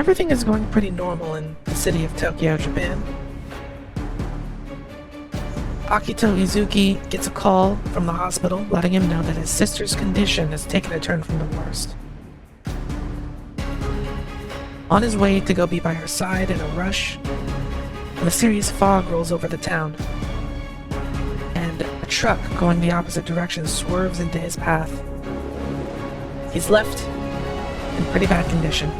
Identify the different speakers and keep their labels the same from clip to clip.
Speaker 1: everything is going pretty normal in the city of Tokyo, Japan. Akito Izuki gets a call from the hospital letting him know that his sister's condition has taken a turn from the worst. On his way to go be by her side in a rush, a mysterious fog rolls over the town, and a truck going the opposite direction swerves into his path. He's left in pretty bad condition,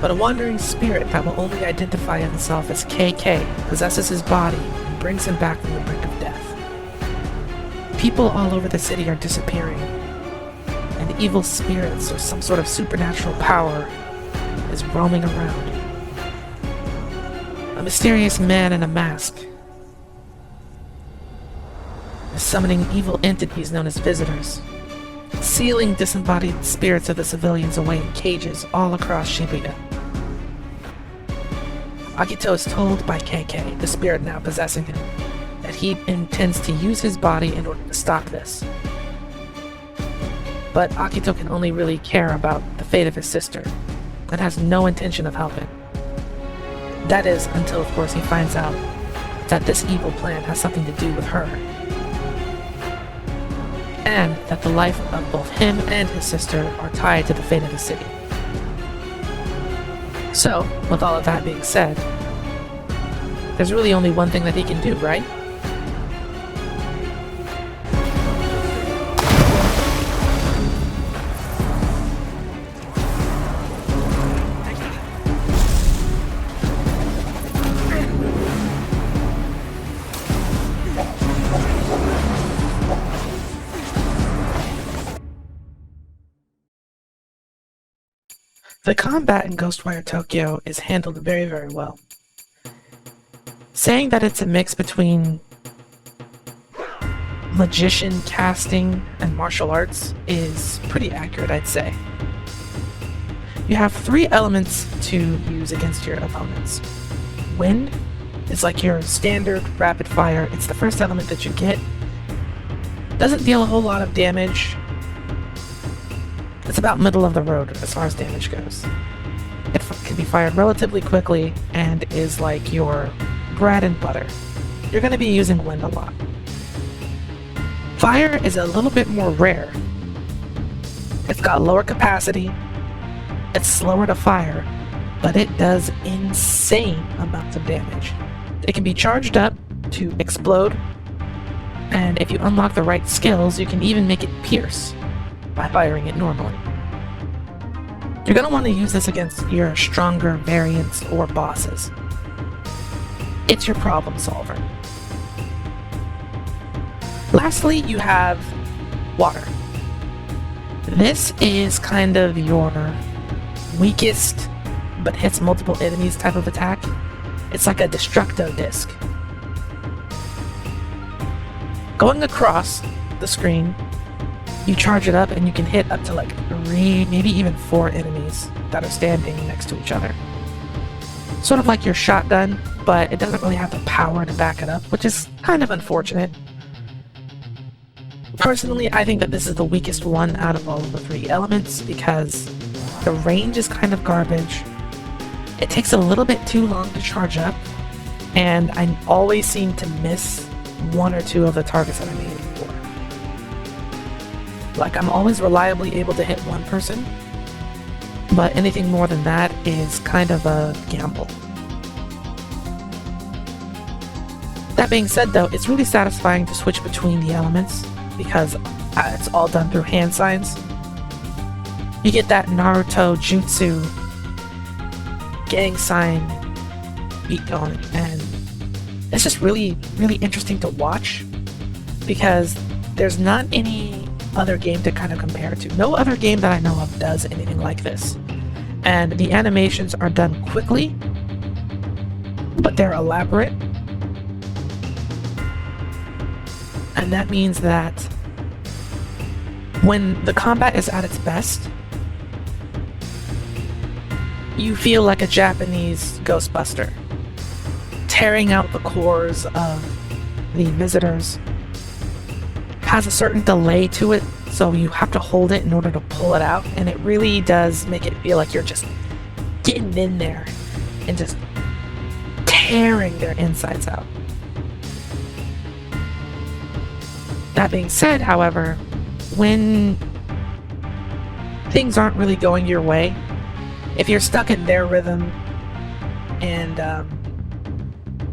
Speaker 1: but a wandering spirit that will only identify himself as KK possesses his body and brings him back from the brink of death. People all over the city are disappearing, and evil spirits or some sort of supernatural power is roaming around. A mysterious man in a mask is summoning evil entities known as visitors, sealing disembodied spirits of the civilians away in cages all across Shibuya. Akito is told by KK, the spirit now possessing him, that he intends to use his body in order to stop this. But Akito can only really care about the fate of his sister, and has no intention of helping. That is, until of course he finds out that this evil plan has something to do with her, and that the life of both him and his sister are tied to the fate of the city. So, with all of that being said, there's really only one thing that he can do, right? The combat in Ghostwire Tokyo is handled very, very well. Saying that it's a mix between magician casting and martial arts is pretty accurate, I'd say. You have 3 elements to use against your opponents. Wind is like your standard rapid fire. It's the first element that you get. Doesn't deal a whole lot of damage. It's about middle of the road as far as damage goes. It can be fired relatively quickly and is like your bread and butter. You're going to be using wind a lot. Fire is a little bit more rare. It's got lower capacity, it's slower to fire, but it does insane amounts of damage. It can be charged up to explode, and if you unlock the right skills, you can even make it pierce by firing it normally. You're going to want to use this against your stronger variants or bosses. It's your problem solver. Lastly, you have water. This is kind of your weakest, but hits multiple enemies type of attack. It's like a Destructo disc. Going across the screen, you charge it up and you can hit up to like 3, maybe even 4 enemies that are standing next to each other. Sort of like your shotgun, but it doesn't really have the power to back it up, which is kind of unfortunate. Personally, I think that this is the weakest one out of all of the 3 elements because the range is kind of garbage. It takes a little bit too long to charge up, and I always seem to miss 1 or 2 of the targets that I'm aiming for. Like, I'm always reliably able to hit 1 person, but anything more than that is kind of a gamble. That being said though, it's really satisfying to switch between the elements because it's all done through hand signs. You get that Naruto Jutsu gang sign beat going, and it's just really, really interesting to watch because there's not any other game to kind of compare to. No other game that I know of does anything like this. And the animations are done quickly, but they're elaborate. And that means that when the combat is at its best, you feel like a Japanese Ghostbuster, tearing out the cores of the visitors. Has a certain delay to it, so you have to hold it in order to pull it out, and it really does make it feel like you're just getting in there and just tearing their insides out. That being said, however, when things aren't really going your way, if you're stuck in their rhythm and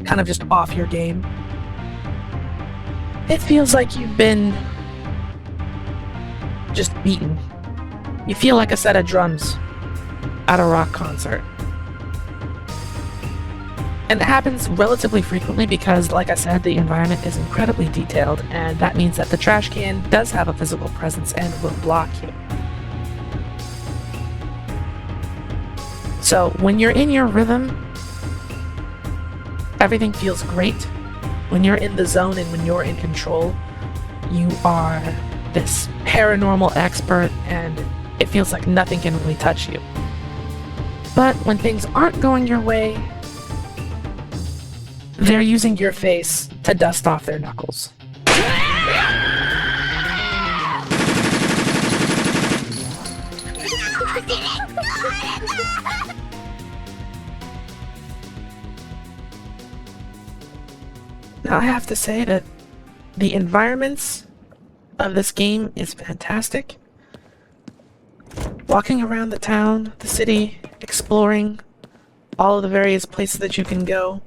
Speaker 1: kind of just off your game, it feels like you've been just beaten. You feel like a set of drums at a rock concert. And it happens relatively frequently because, like I said, the environment is incredibly detailed, and that means that the trash can does have a physical presence and will block you. So when you're in your rhythm, everything feels great. When you're in the zone and when you're in control, you are this paranormal expert, and it feels like nothing can really touch you. But when things aren't going your way, they're using your face to dust off their knuckles. Now, I have to say that the environments of this game is fantastic. Walking around the town, the city, exploring all of the various places that you can go.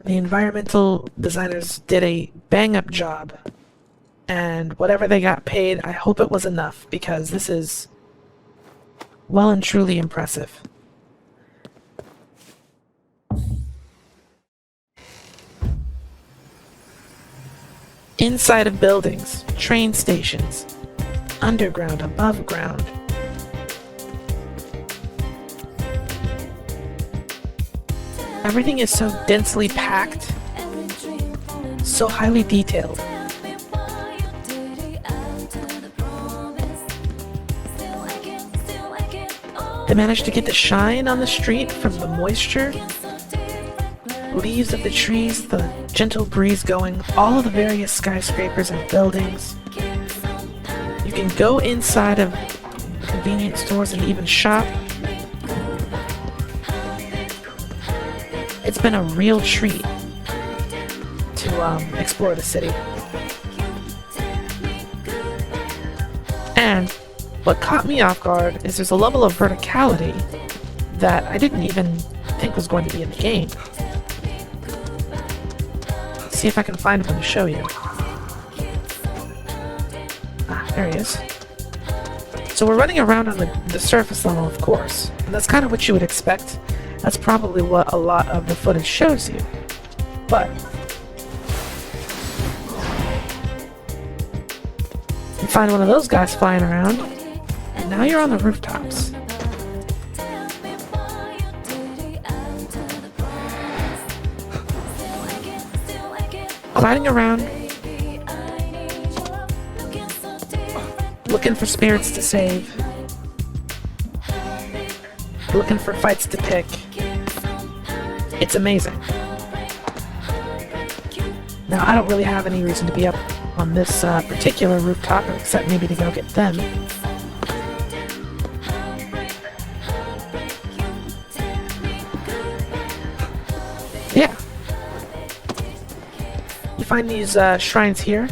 Speaker 1: The environmental designers did a bang-up job, and whatever they got paid, I hope it was enough, because this is well and truly impressive. Inside of buildings, train stations, underground, above ground. Everything is so densely packed, so highly detailed. They managed to get the shine on the street from the moisture, leaves of the trees, the gentle breeze going, all of the various skyscrapers and buildings. You can go inside of convenience stores and even shop. It's been a real treat to explore the city. And what caught me off guard is there's a level of verticality that I didn't even think was going to be in the game. Let's see if I can find one to show you. Ah, there he is. So we're running around on the surface level, of course, and that's kind of what you would expect. That's probably what a lot of the footage shows you. But you find one of those guys flying around, and now you're on the rooftops. Gliding around, looking for spirits to save, looking for fights to pick. It's amazing. Now, I don't really have any reason to be up on this particular rooftop, except maybe to go get them. Yeah. You find these shrines here.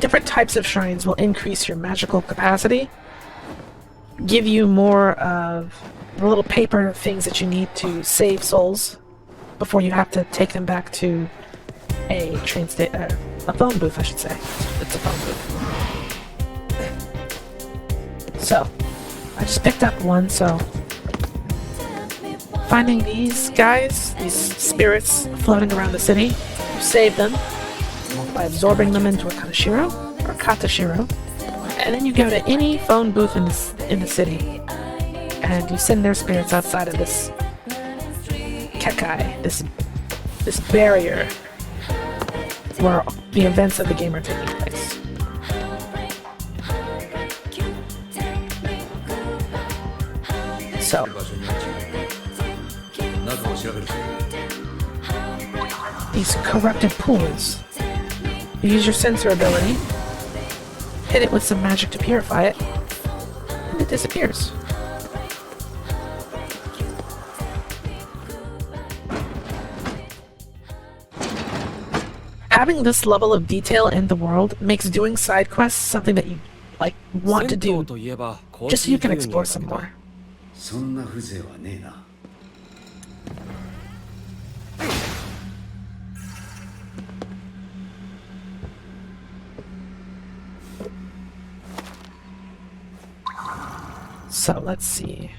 Speaker 1: Different types of shrines will increase your magical capacity, give you more of the little paper things that you need to save souls before you have to take them back to a a phone booth, I should say. It's a phone booth. So, I just picked up one, so finding these guys, these spirits floating around the city, you save them by absorbing them into a Katashiro, or Katashiro, and then you go to any phone booth in the city, and you send their spirits outside of this Kekai, this barrier where the events of the game are taking place. So, these corrupted pools You use your sensor ability, hit it with some magic to purify it, and it disappears. Having this level of detail in the world makes doing side quests something that you want to do, just so you can explore some more. So let's see.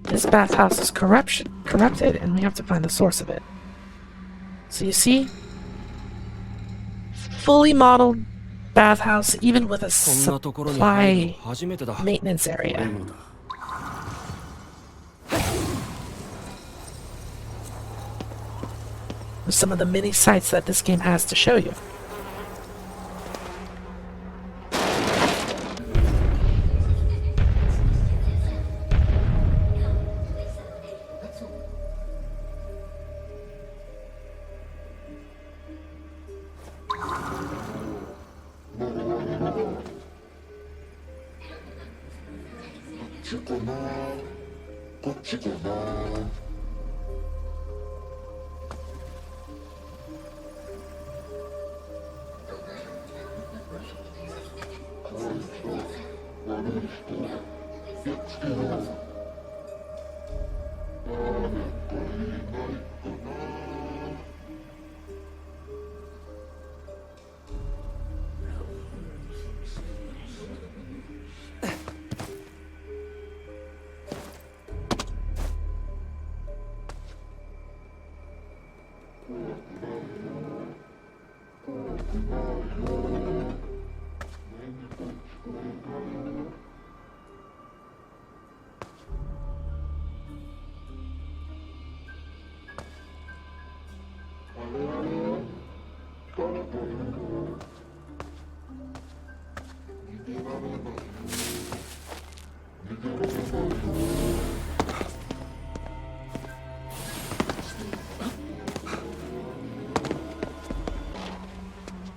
Speaker 1: This bathhouse is corrupted, and we have to find the source of it. So you see, fully modeled bathhouse, even with a supply maintenance area. With some of the mini sites that this game has to show you.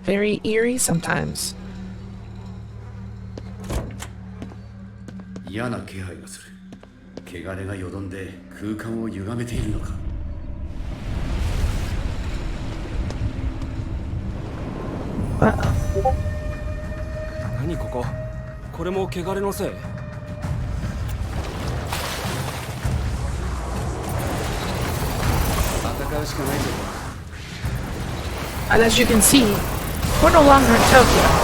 Speaker 1: Very eerie sometimes.
Speaker 2: 嫌な気配がする。汚れがよどんで空間を歪めているのか。
Speaker 3: 何ここ？これも汚れのせい？
Speaker 2: 戦うしかないぞ。
Speaker 1: And as you can see, we're no longer in Tokyo.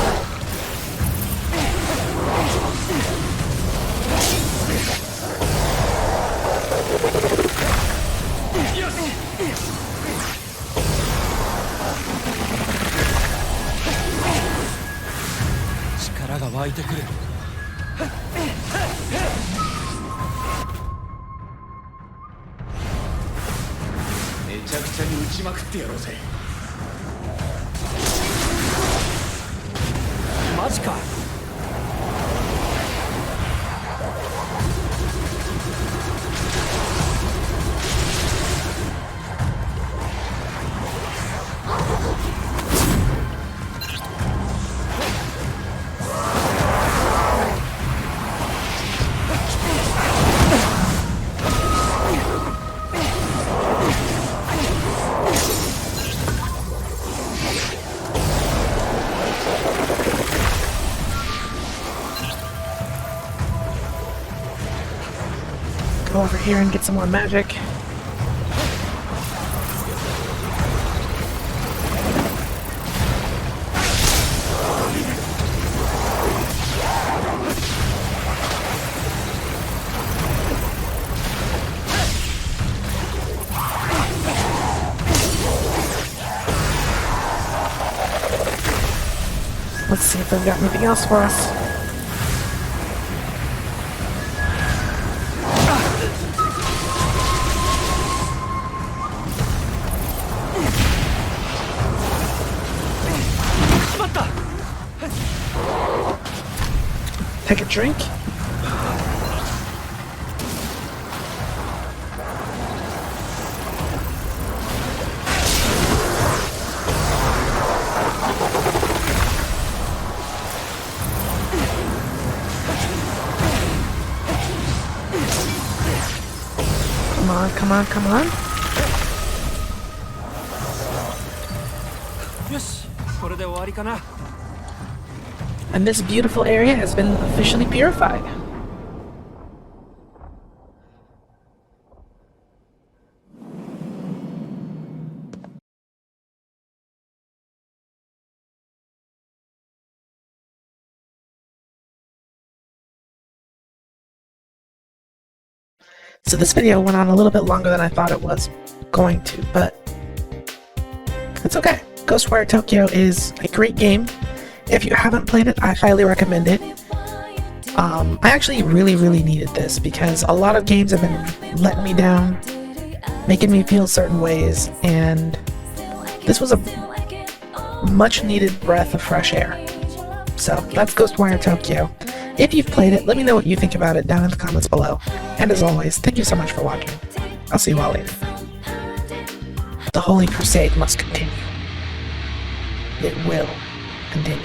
Speaker 1: Go over here and get some more magic. Let's see if they've got anything else for us. Take a drink. Come on, come on, come on.
Speaker 3: よし、これで終わりかな。
Speaker 1: And this beautiful area has been officially purified. So this video went on a little bit longer than I thought it was going to, but it's okay. Ghostwire Tokyo is a great game. If you haven't played it, I highly recommend it. I actually really needed this because a lot of games have been letting me down, making me feel certain ways, and this was a much needed breath of fresh air. So that's Ghostwire Tokyo. If you've played it, let me know what you think about it down in the comments below. And as always, thank you so much for watching. I'll see you all later. The Holy Crusade must continue. It will continue.